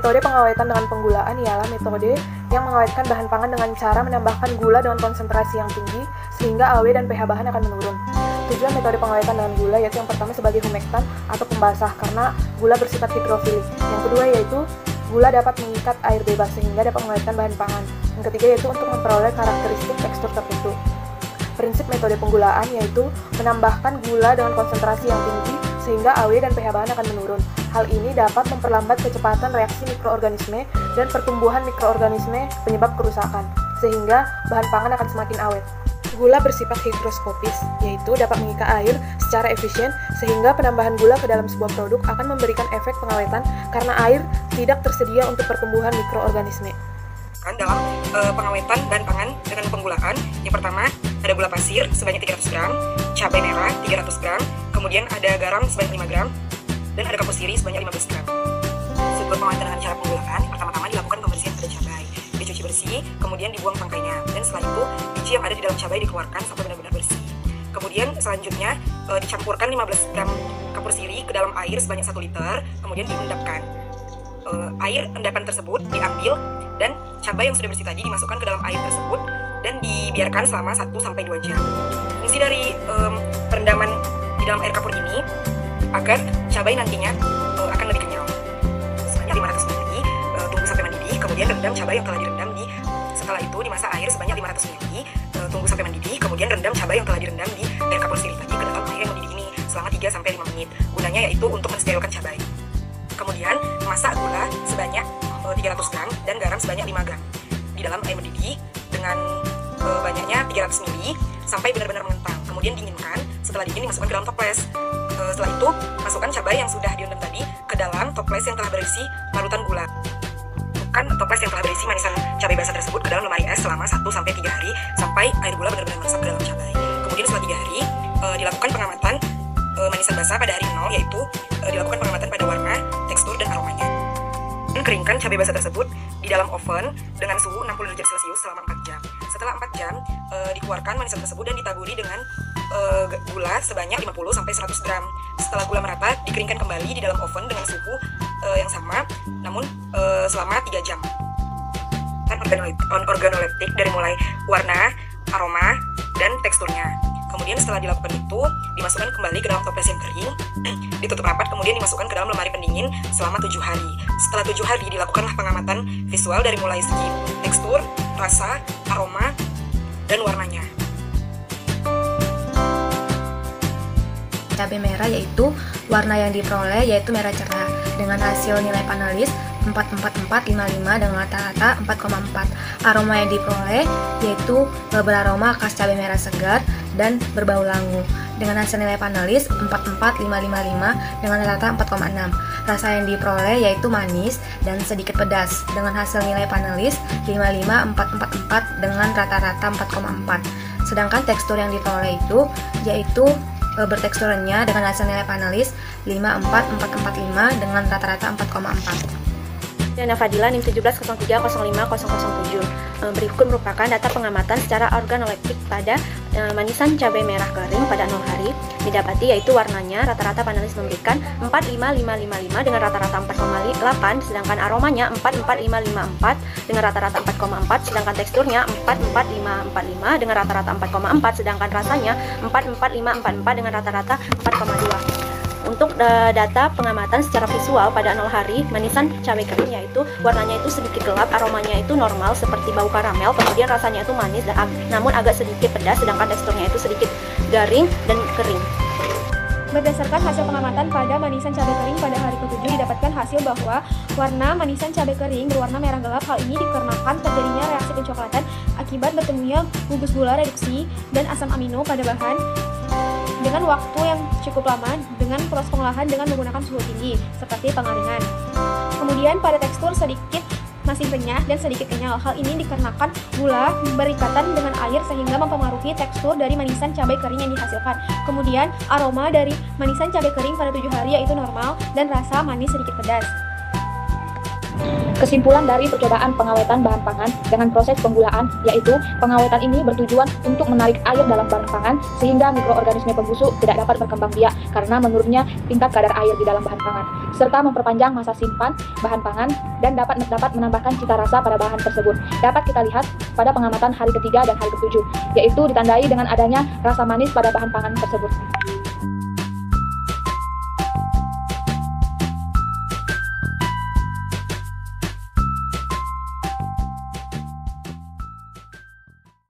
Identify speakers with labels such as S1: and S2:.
S1: Metode pengawetan dengan penggulaan ialah metode yang mengawetkan bahan pangan dengan cara menambahkan gula dengan konsentrasi yang tinggi sehingga AOW dan pH bahan akan menurun. Tujuan metode pengawetan dengan gula yaitu yang pertama sebagai humektan atau pembasah karena gula bersifat hidrofilik. Yang kedua yaitu gula dapat mengikat air bebas sehingga dapat mengawetkan bahan pangan. Yang ketiga yaitu untuk memperoleh karakteristik tekstur tertentu. Prinsip metode penggulaan yaitu menambahkan gula dengan konsentrasi yang tinggi sehingga AOW dan pH bahan akan menurun. Hal ini dapat memperlambat kecepatan reaksi mikroorganisme dan pertumbuhan mikroorganisme penyebab kerusakan, sehingga bahan pangan akan semakin awet. Gula bersifat higroskopis, yaitu dapat mengikat air secara efisien sehingga penambahan gula ke dalam sebuah produk akan memberikan efek pengawetan karena air tidak tersedia untuk pertumbuhan mikroorganisme.
S2: Dalam pengawetan bahan pangan dengan penggulaan, yang pertama ada gula pasir sebanyak 300 gram, cabai merah 300 gram, kemudian ada garam sebanyak 5 gram, dan ada kapur sirih sebanyak 15 gram. Sebelum pengawetan dengan cara penggulaan, pertama-tama dilakukan pembersihan pada cabai, dicuci bersih, kemudian dibuang tangkainya, dan setelah itu biji yang ada di dalam cabai dikeluarkan sampai benar-benar bersih. Kemudian selanjutnya dicampurkan 15 gram kapur sirih ke dalam air sebanyak 1 liter, kemudian diendapkan. Air endapan tersebut diambil dan cabai yang sudah bersih tadi dimasukkan ke dalam air tersebut dan dibiarkan selama 1-2 jam. Fungsi dari perendaman di dalam air kapur ini agar cabai nantinya akan lebih kenyal. Sebanyak 500 ml tunggu sampai mendidih, kemudian rendam cabai yang telah direndam setelah itu dimasak air sebanyak 500 ml tunggu sampai mendidih, kemudian rendam cabai yang telah direndam di air kapur sirih tadi ke dalam air yang mendidih ini selama 3-5 menit. Gunanya yaitu untuk mensterilkan cabai. Kemudian masak gula sebanyak 300 gram dan garam sebanyak 5 gram di dalam air mendidih dengan banyaknya 300 ml sampai benar-benar mengental. Kemudian dinginkan, setelah dingin dimasukkan ke dalam toples. Setelah itu masukkan cabai yang sudah direndam tadi ke dalam toples yang telah berisi larutan gula. Masukkan toples yang telah berisi manisan cabai basah tersebut ke dalam lemari es selama 1-3 hari sampai air gula benar-benar masuk ke dalam cabai. Kemudian setelah 3 hari dilakukan pengamatan manisan basah pada hari 0, yaitu dilakukan pengamatan pada warna, tekstur, dan aromanya. Dan keringkan cabai basah tersebut di dalam oven dengan suhu 60 derajat Celcius selama 4 jam. Setelah 4 jam, dikeluarkan manisan tersebut dan ditaburi dengan gula sebanyak 50-100 gram. Setelah gula merata, dikeringkan kembali di dalam oven dengan suhu yang sama, namun selama 3 jam. Organoleptik dari mulai warna, aroma, dan teksturnya. Kemudian setelah dilakukan itu, dimasukkan kembali ke dalam toples yang kering, ditutup rapat, kemudian dimasukkan ke dalam lemari pendingin selama 7 hari. Setelah 7 hari, dilakukanlah pengamatan visual dari mulai segi tekstur, rasa, aroma, dan warnanya.
S3: Cabai merah yaitu warna yang diperoleh yaitu merah cerah dengan hasil nilai panelis 44455 dengan rata-rata 4,4. Aroma yang diperoleh yaitu beraroma khas cabai merah segar dan berbau langu dengan hasil nilai panelis 44555 dengan rata-rata 4,6. Rasa yang diperoleh yaitu manis dan sedikit pedas dengan hasil nilai panelis 55444 dengan rata-rata 4,4. Sedangkan tekstur yang diperoleh itu yaitu bertekstur renyah dengan hasil nilai panelis 54445 dengan rata-rata 4,4.
S4: Diana Fadila NIM 1703050007. Berikut merupakan data pengamatan secara organoleptik pada manisan cabai merah kering pada 0 hari. Didapati yaitu warnanya rata-rata panelis memberikan 45555 dengan rata-rata 4,8, sedangkan aromanya 44554 dengan rata-rata 4,4, sedangkan teksturnya 44545 dengan rata-rata 4,4, sedangkan rasanya 44544 dengan rata-rata 4,2. Untuk data pengamatan secara visual pada 0 hari, manisan cabai kering yaitu warnanya itu sedikit gelap, aromanya itu normal seperti bau karamel, kemudian rasanya itu manis dan namun agak sedikit pedas, sedangkan teksturnya itu sedikit garing dan kering.
S5: Berdasarkan hasil pengamatan pada manisan cabai kering pada hari ke-7 didapatkan hasil bahwa warna manisan cabai kering berwarna merah gelap. Hal ini dikarenakan terjadinya reaksi pencoklatan akibat bertemunya gugus gula reduksi dan asam amino pada bahan dengan waktu yang cukup lama dengan proses pengolahan dengan menggunakan suhu tinggi seperti pengeringan. Kemudian pada tekstur sedikit masih renyah dan sedikit kenyal. Hal ini dikarenakan gula berikatan dengan air sehingga mempengaruhi tekstur dari manisan cabai kering yang dihasilkan. Kemudian aroma dari manisan cabai kering pada 7 hari yaitu normal dan rasa manis sedikit pedas.
S6: Kesimpulan dari percobaan pengawetan bahan pangan dengan proses penggulaan yaitu pengawetan ini bertujuan untuk menarik air dalam bahan pangan sehingga mikroorganisme pembusuk tidak dapat berkembang biak karena menurunnya tingkat kadar air di dalam bahan pangan, serta memperpanjang masa simpan bahan pangan dan dapat menambahkan cita rasa pada bahan tersebut. Dapat kita lihat pada pengamatan hari ketiga dan hari ketujuh, yaitu ditandai dengan adanya rasa manis pada bahan pangan tersebut.